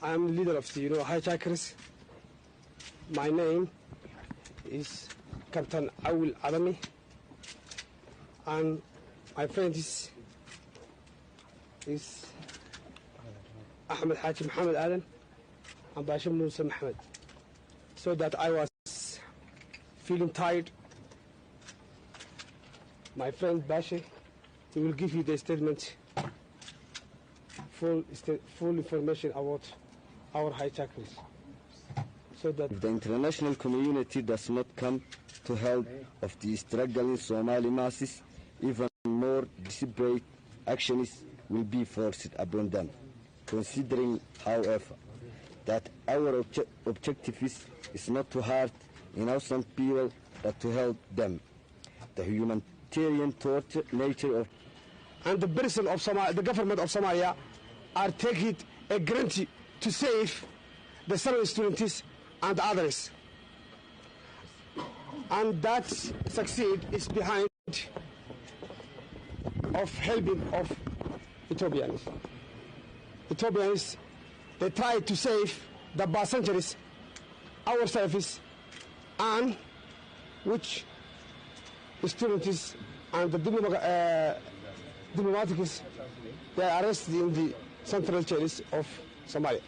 I am the leader of the hijackers. My name is Kabtan Cawil Caddami, and my friend is Ahmed Xaashi Maxamed Aadan and Baashe Muuse Maxamed. So that I was feeling tired. My friend Baashe, he will give you the statement, full information about our hijackers. So that if the international community does not come to help of the struggling Somali masses, even more desperate actions will be forced upon them. Considering, however, that our objective is not to hurt innocent people, but to help them. The humanitarian nature of and the person of Somalia, the government of Somalia, are taking a guarantee to save the Somali students and others, and that succeed is behind of helping of Ethiopians. Ethiopians, they try to save the passengers, our service, and which students and the diplomatics, they are arrested in the central jails of Somalia.